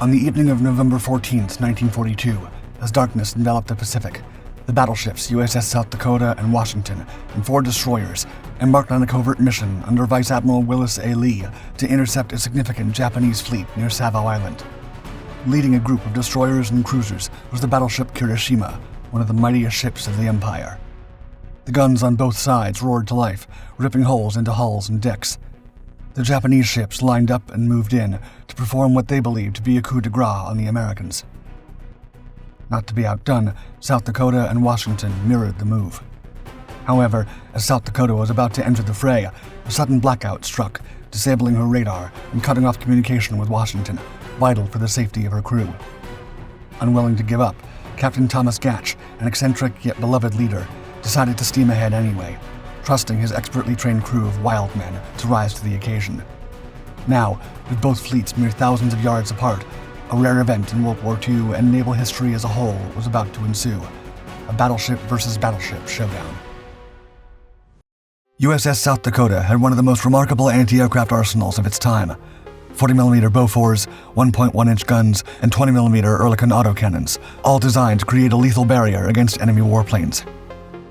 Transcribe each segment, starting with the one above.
On the evening of November 14, 1942, as darkness enveloped the Pacific, the battleships USS South Dakota and Washington and 4 destroyers embarked on a covert mission under Vice-Admiral Willis A to intercept a significant Japanese fleet near Savo Island. Leading a group of destroyers and cruisers was the battleship Kirishima, one of the mightiest ships of the Empire. The guns on both sides roared to life, ripping holes into hulls and decks. The Japanese ships lined up and moved in to perform what they believed to be a coup de grâce on the Americans. Not to be outdone, South Dakota and Washington mirrored the move. However, as South Dakota was about to enter the fray, a sudden blackout struck, disabling her radar and cutting off communication with Washington, vital for the safety of her crew. Unwilling to give up, Captain Thomas Gatch, an eccentric yet beloved leader, decided to steam ahead anyway, trusting his expertly trained crew of wild men to rise to the occasion. Now, with both fleets mere thousands of yards apart, a rare event in World War II and naval history as a whole was about to ensue: a battleship versus battleship showdown. USS South Dakota had one of the most remarkable anti-aircraft arsenals of its time: 40mm Bofors, 1.1-inch guns, and 20mm Oerlikon autocannons, all designed to create a lethal barrier against enemy warplanes.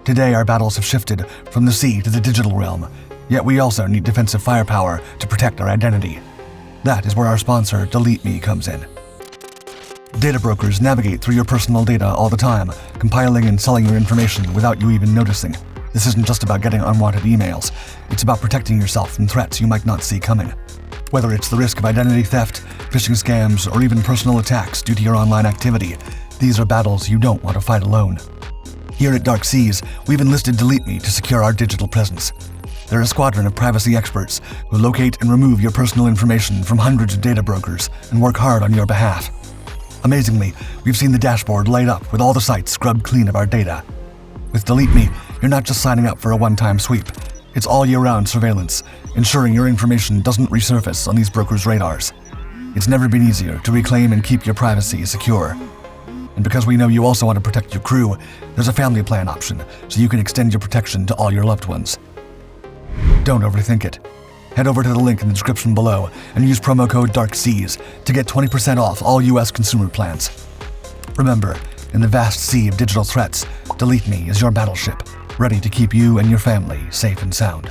Today, our battles have shifted from the sea to the digital realm, yet we also need defensive firepower to protect our identity. That is where our sponsor, Delete Me, comes in. Data brokers navigate through your personal data all the time, compiling and selling your information without you even noticing. This isn't just about getting unwanted emails. It's about protecting yourself from threats you might not see coming. Whether it's the risk of identity theft, phishing scams, or even personal attacks due to your online activity, these are battles you don't want to fight alone. Here at Dark Seas, we've enlisted Delete Me to secure our digital presence. They're a squadron of privacy experts who locate and remove your personal information from hundreds of data brokers and work hard on your behalf. Amazingly, we've seen the dashboard light up with all the sites scrubbed clean of our data. With Delete Me, you're not just signing up for a one-time sweep. It's all year-round surveillance, ensuring your information doesn't resurface on these brokers' radars. It's never been easier to reclaim and keep your privacy secure. And because we know you also want to protect your crew, there's a family plan option, so you can extend your protection to all your loved ones. Don't overthink it. Head over to the link in the description below and use promo code DARKSEAS to get 20% off all US consumer plans. Remember, in the vast sea of digital threats, Delete Me is your battleship, ready to keep you and your family safe and sound.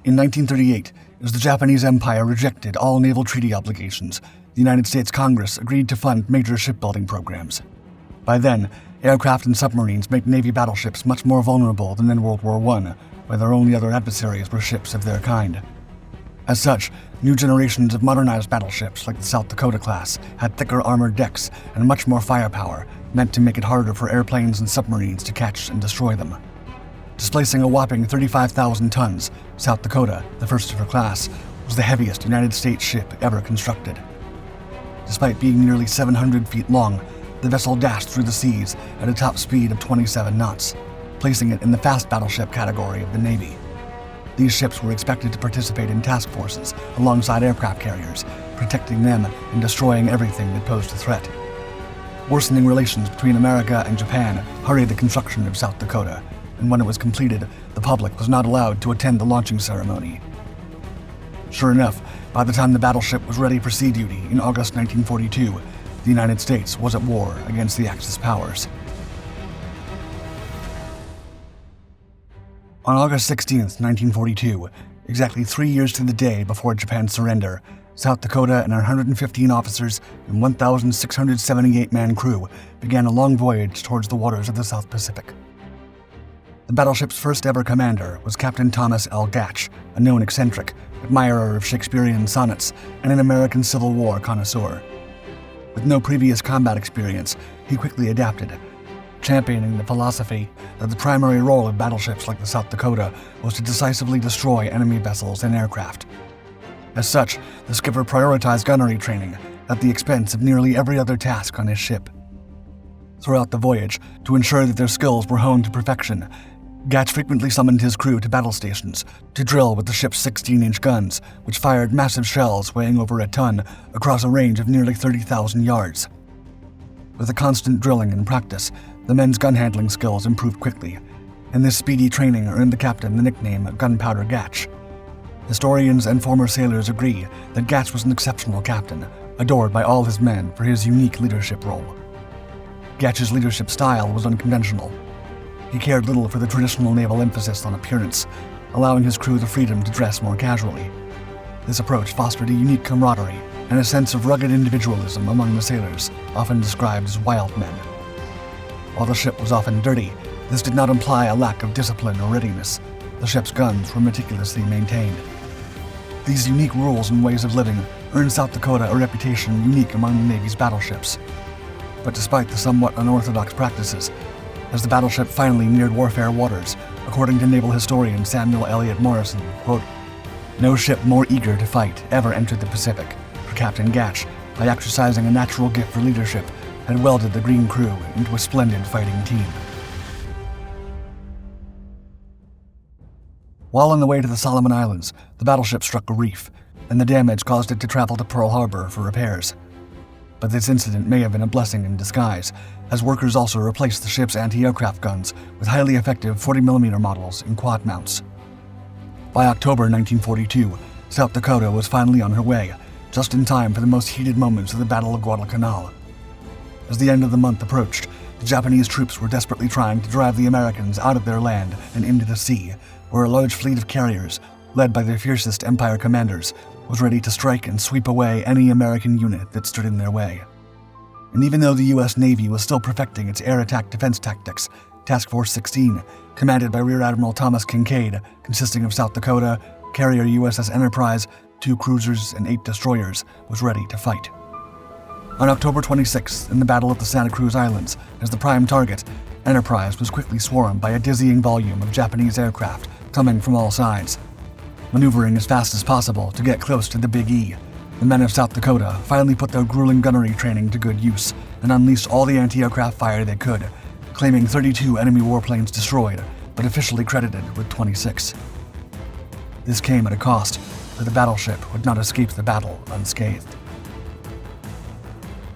In 1938, as the Japanese Empire rejected all naval treaty obligations, the United States Congress agreed to fund major shipbuilding programs. By then, aircraft and submarines made Navy battleships much more vulnerable than in World War I, where their only other adversaries were ships of their kind. As such, new generations of modernized battleships like the South Dakota class had thicker armored decks and much more firepower, meant to make it harder for airplanes and submarines to catch and destroy them. Displacing a whopping 35,000 tons, South Dakota, the first of her class, was the heaviest United States ship ever constructed. Despite being nearly 700 feet long, the vessel dashed through the seas at a top speed of 27 knots, placing it in the fast battleship category of the Navy. These ships were expected to participate in task forces alongside aircraft carriers, protecting them and destroying everything that posed a threat. Worsening relations between America and Japan hurried the construction of South Dakota, and when it was completed, the public was not allowed to attend the launching ceremony. Sure enough, by the time the battleship was ready for sea duty in August 1942, the United States was at war against the Axis powers. On August 16, 1942, exactly 3 years to the day before Japan's surrender, South Dakota and her 115 officers and 1,678-man crew began a long voyage towards the waters of the South Pacific. The battleship's first-ever commander was Captain Thomas Gatch, a known eccentric, admirer of Shakespearean sonnets, and an American Civil War connoisseur. With no previous combat experience, he quickly adapted, championing the philosophy that the primary role of battleships like the South Dakota was to decisively destroy enemy vessels and aircraft. As such, the skipper prioritized gunnery training at the expense of nearly every other task on his ship. Throughout the voyage, to ensure that their skills were honed to perfection, Gatch frequently summoned his crew to battle stations to drill with the ship's 16-inch guns, which fired massive shells weighing over a ton across a range of nearly 30,000 yards. With the constant drilling and practice, the men's gun handling skills improved quickly, and this speedy training earned the captain the nickname Gunpowder Gatch. Historians and former sailors agree that Gatch was an exceptional captain, adored by all his men for his unique leadership role. Gatch's leadership style was unconventional. He cared little for the traditional naval emphasis on appearance, allowing his crew the freedom to dress more casually. This approach fostered a unique camaraderie and a sense of rugged individualism among the sailors, often described as wild men. While the ship was often dirty, this did not imply a lack of discipline or readiness. The ship's guns were meticulously maintained. These unique rules and ways of living earned South Dakota a reputation unique among the Navy's battleships. But despite the somewhat unorthodox practices, as the battleship finally neared warfare waters, according to naval historian Samuel Eliot Morrison, quote, "No ship more eager to fight ever entered the Pacific, for Captain Gatch, by exercising a natural gift for leadership, had welded the green crew into a splendid fighting team." While on the way to the Solomon Islands, the battleship struck a reef, and the damage caused it to travel to Pearl Harbor for repairs. But this incident may have been a blessing in disguise, as workers also replaced the ship's anti-aircraft guns with highly effective 40mm models in quad mounts. By October 1942, South Dakota was finally on her way, just in time for the most heated moments of the Battle of Guadalcanal. As the end of the month approached, the Japanese troops were desperately trying to drive the Americans out of their land and into the sea, where a large fleet of carriers, led by their fiercest Empire commanders, was ready to strike and sweep away any American unit that stood in their way. And even though the U.S. Navy was still perfecting its air attack defense tactics, Task Force 16, commanded by Rear Admiral Thomas Kinkaid, consisting of South Dakota, carrier USS Enterprise, 2 cruisers, and 8 destroyers, was ready to fight. On October 26th, in the Battle of the Santa Cruz Islands, as the prime target, Enterprise was quickly swarmed by a dizzying volume of Japanese aircraft coming from all sides. Maneuvering as fast as possible to get close to the Big E, the men of South Dakota finally put their grueling gunnery training to good use and unleashed all the anti-aircraft fire they could, claiming 32 enemy warplanes destroyed, but officially credited with 26. This came at a cost, for the battleship would not escape the battle unscathed.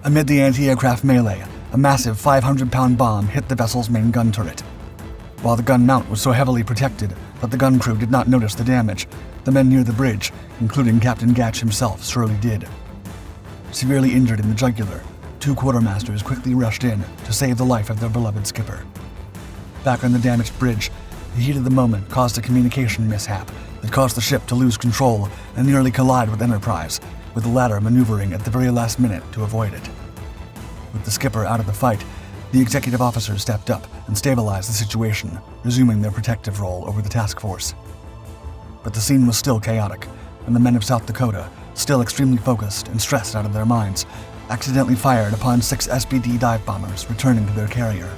Amid the anti-aircraft melee, a massive 500-pound bomb hit the vessel's main gun turret. While the gun mount was so heavily protected that the gun crew did not notice the damage, the men near the bridge, including Captain Gatch himself, surely did. Severely injured in the jugular, 2 quartermasters quickly rushed in to save the life of their beloved skipper. Back on the damaged bridge, the heat of the moment caused a communication mishap that caused the ship to lose control and nearly collide with Enterprise, with the latter maneuvering at the very last minute to avoid it. With the skipper out of the fight, the executive officers stepped up and stabilized the situation, resuming their protective role over the task force. But the scene was still chaotic, and the men of South Dakota, still extremely focused and stressed out of their minds, accidentally fired upon 6 SBD dive bombers returning to their carrier.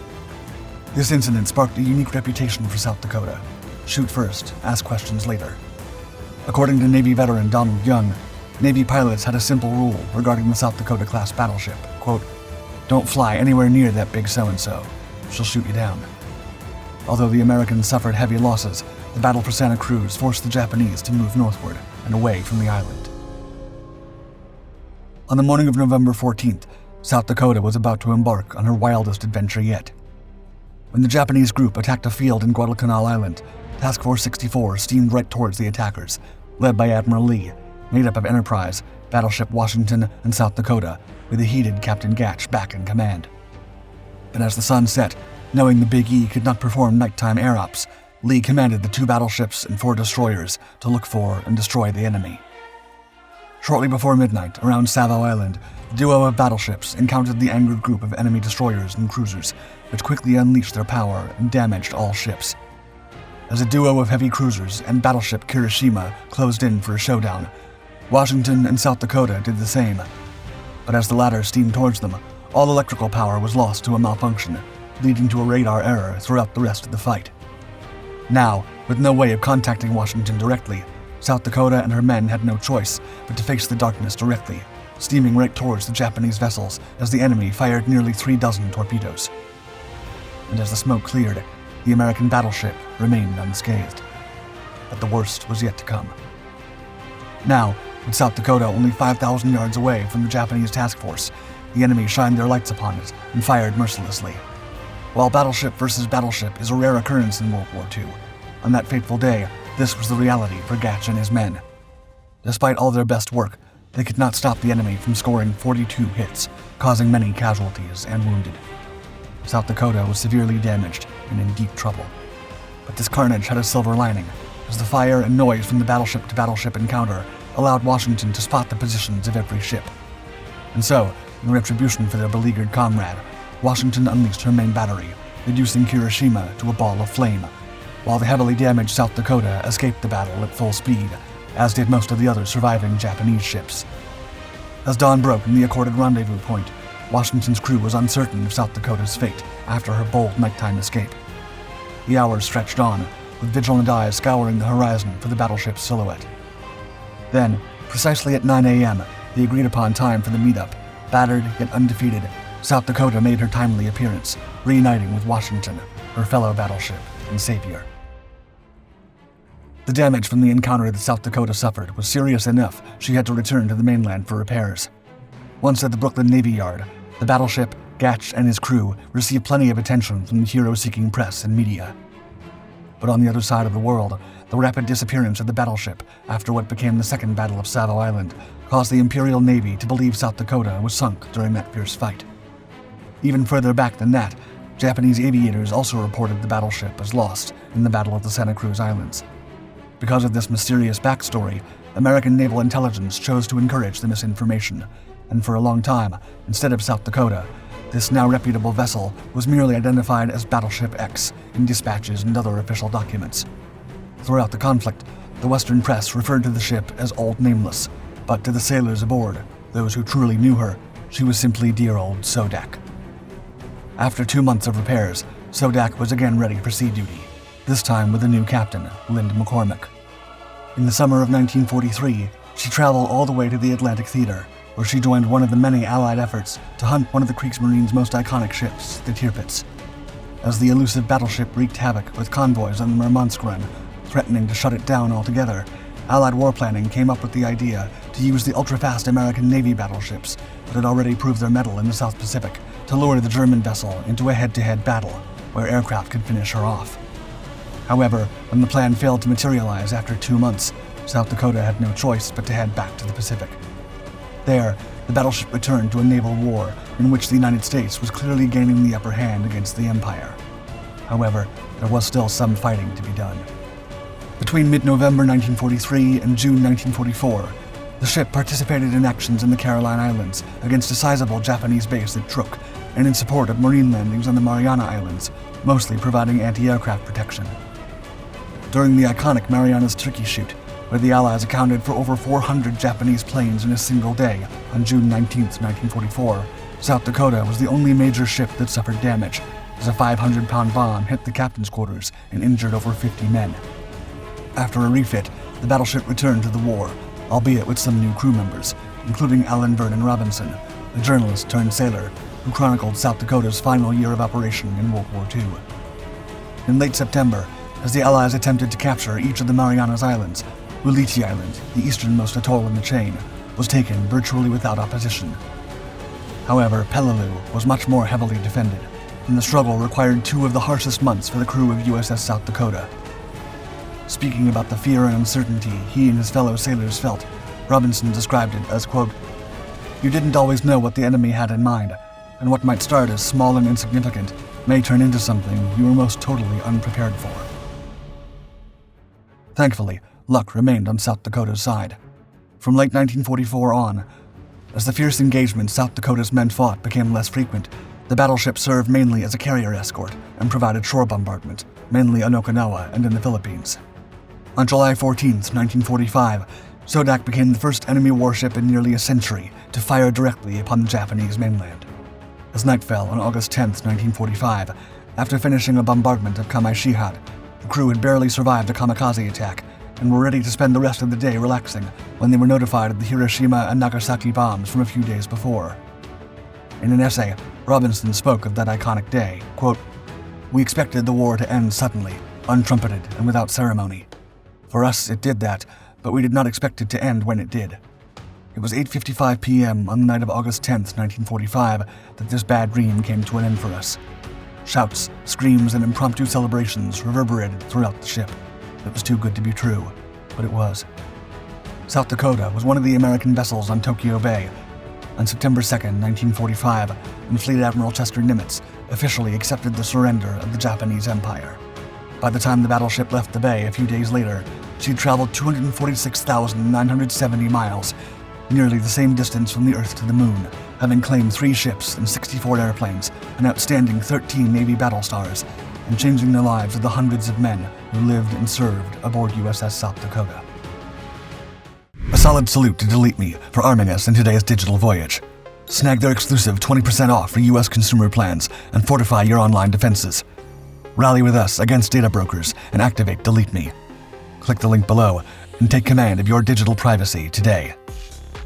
This incident sparked a unique reputation for South Dakota: shoot first, ask questions later. According to Navy veteran Donald Young, Navy pilots had a simple rule regarding the South Dakota-class battleship, quote, "Don't fly anywhere near that big so-and-so. She'll shoot you down." Although the Americans suffered heavy losses, the battle for Santa Cruz forced the Japanese to move northward and away from the island. On the morning of November 14th, South Dakota was about to embark on her wildest adventure yet. When the Japanese group attacked a field in Guadalcanal Island, Task Force 64 steamed right towards the attackers, led by Admiral Lee, made up of Enterprise, Battleship Washington, and South Dakota, with the heated Captain Gatch back in command. But as the sun set, knowing the Big E could not perform nighttime air ops, Lee commanded the 2 battleships and 4 destroyers to look for and destroy the enemy. Shortly before midnight, around Savo Island, the duo of battleships encountered the angered group of enemy destroyers and cruisers, which quickly unleashed their power and damaged all ships. As a duo of heavy cruisers and battleship Kirishima closed in for a showdown, Washington and South Dakota did the same. But as the latter steamed towards them, all electrical power was lost to a malfunction, leading to a radar error throughout the rest of the fight. Now, with no way of contacting Washington directly, South Dakota and her men had no choice but to face the darkness directly, steaming right towards the Japanese vessels as the enemy fired nearly 3 dozen torpedoes. And as the smoke cleared, the American battleship remained unscathed. But the worst was yet to come. Now, with South Dakota only 5,000 yards away from the Japanese task force, the enemy shined their lights upon it and fired mercilessly. While battleship versus battleship is a rare occurrence in World War II, on that fateful day, this was the reality for Gatch and his men. Despite all their best work, they could not stop the enemy from scoring 42 hits, causing many casualties and wounded. South Dakota was severely damaged and in deep trouble. But this carnage had a silver lining, as the fire and noise from the battleship-to-battleship encounter allowed Washington to spot the positions of every ship. And so, in retribution for their beleaguered comrade, Washington unleashed her main battery, reducing Kirishima to a ball of flame, while the heavily damaged South Dakota escaped the battle at full speed, as did most of the other surviving Japanese ships. As dawn broke in the accorded rendezvous point, Washington's crew was uncertain of South Dakota's fate after her bold nighttime escape. The hours stretched on, with vigilant eyes scouring the horizon for the battleship's silhouette. Then, precisely at 9 a.m., the agreed-upon time for the meetup, battered yet undefeated, South Dakota made her timely appearance, reuniting with Washington, her fellow battleship and savior. The damage from the encounter that South Dakota suffered was serious enough she had to return to the mainland for repairs. Once at the Brooklyn Navy Yard, the battleship, Gatch, and his crew received plenty of attention from the hero-seeking press and media. But on the other side of the world, the rapid disappearance of the battleship after what became the Second Battle of Savo Island caused the Imperial Navy to believe South Dakota was sunk during that fierce fight. Even further back than that, Japanese aviators also reported the battleship as lost in the Battle of the Santa Cruz Islands. Because of this mysterious backstory, American naval intelligence chose to encourage the misinformation, and for a long time, instead of South Dakota, this now reputable vessel was merely identified as Battleship X in dispatches and other official documents. Throughout the conflict, the Western press referred to the ship as Old Nameless, but to the sailors aboard, those who truly knew her, she was simply dear old Sodak. After 2 months of repairs, Sodak was again ready for sea duty, this time with a new captain, Lynd McCormick. In the summer of 1943, she traveled all the way to the Atlantic Theater, where she joined one of the many Allied efforts to hunt one of the Kriegsmarine's most iconic ships, the Tirpitz. As the elusive battleship wreaked havoc with convoys on the Murmansk run, threatening to shut it down altogether, Allied war planning came up with the idea to use the ultra-fast American Navy battleships that had already proved their mettle in the South Pacific to lure the German vessel into a head-to-head battle where aircraft could finish her off. However, when the plan failed to materialize after 2 months, South Dakota had no choice but to head back to the Pacific. There, the battleship returned to a naval war in which the United States was clearly gaining the upper hand against the Empire. However, there was still some fighting to be done. Between mid-November 1943 and June 1944, the ship participated in actions in the Caroline Islands against a sizable Japanese base at Truk and in support of marine landings on the Mariana Islands, mostly providing anti-aircraft protection. During the iconic Marianas Turkey Shoot, where the Allies accounted for over 400 Japanese planes in a single day on June 19, 1944, South Dakota was the only major ship that suffered damage, as a 500-pound bomb hit the captain's quarters and injured over 50 men. After a refit, the battleship returned to the war, albeit with some new crew members, including Alan Vernon Robinson, a journalist turned sailor who chronicled South Dakota's final year of operation in World War II. In late September, as the Allies attempted to capture each of the Marianas Islands, Ulithi Island, the easternmost atoll in the chain, was taken virtually without opposition. However, Peleliu was much more heavily defended, and the struggle required 2 of the harshest months for the crew of USS South Dakota. Speaking about the fear and uncertainty he and his fellow sailors felt, Robinson described it as, quote, "You didn't always know what the enemy had in mind, and what might start as small and insignificant may turn into something you were most totally unprepared for." Thankfully, luck remained on South Dakota's side. From late 1944 on, as the fierce engagements South Dakota's men fought became less frequent, the battleship served mainly as a carrier escort and provided shore bombardment, mainly on Okinawa and in the Philippines. On July 14, 1945, Sodak became the first enemy warship in nearly a century to fire directly upon the Japanese mainland. As night fell on August 10, 1945, after finishing a bombardment of Kamai-Shihad, the crew had barely survived a kamikaze attack and were ready to spend the rest of the day relaxing when they were notified of the Hiroshima and Nagasaki bombs from a few days before. In an essay, Robinson spoke of that iconic day, quote, "We expected the war to end suddenly, untrumpeted and without ceremony. For us, it did that, but we did not expect it to end when it did. It was 8:55 p.m. on the night of August 10, 1945, that this bad dream came to an end for us. Shouts, screams, and impromptu celebrations reverberated throughout the ship. It was too good to be true, but it was." South Dakota was one of the American vessels on Tokyo Bay. On September 2, 1945, when Fleet Admiral Chester Nimitz officially accepted the surrender of the Japanese Empire. By the time the battleship left the bay a few days later, she'd traveled 246,970 miles, nearly the same distance from the Earth to the Moon, having claimed 3 ships and 64 airplanes, an outstanding 13 Navy battle stars, and changing the lives of the hundreds of men who lived and served aboard USS South Dakota. A solid salute to Delete Me for arming us in today's digital voyage. Snag their exclusive 20% off for U.S. consumer plans and fortify your online defenses. Rally with us against data brokers and activate Delete Me. Click the link below and take command of your digital privacy today.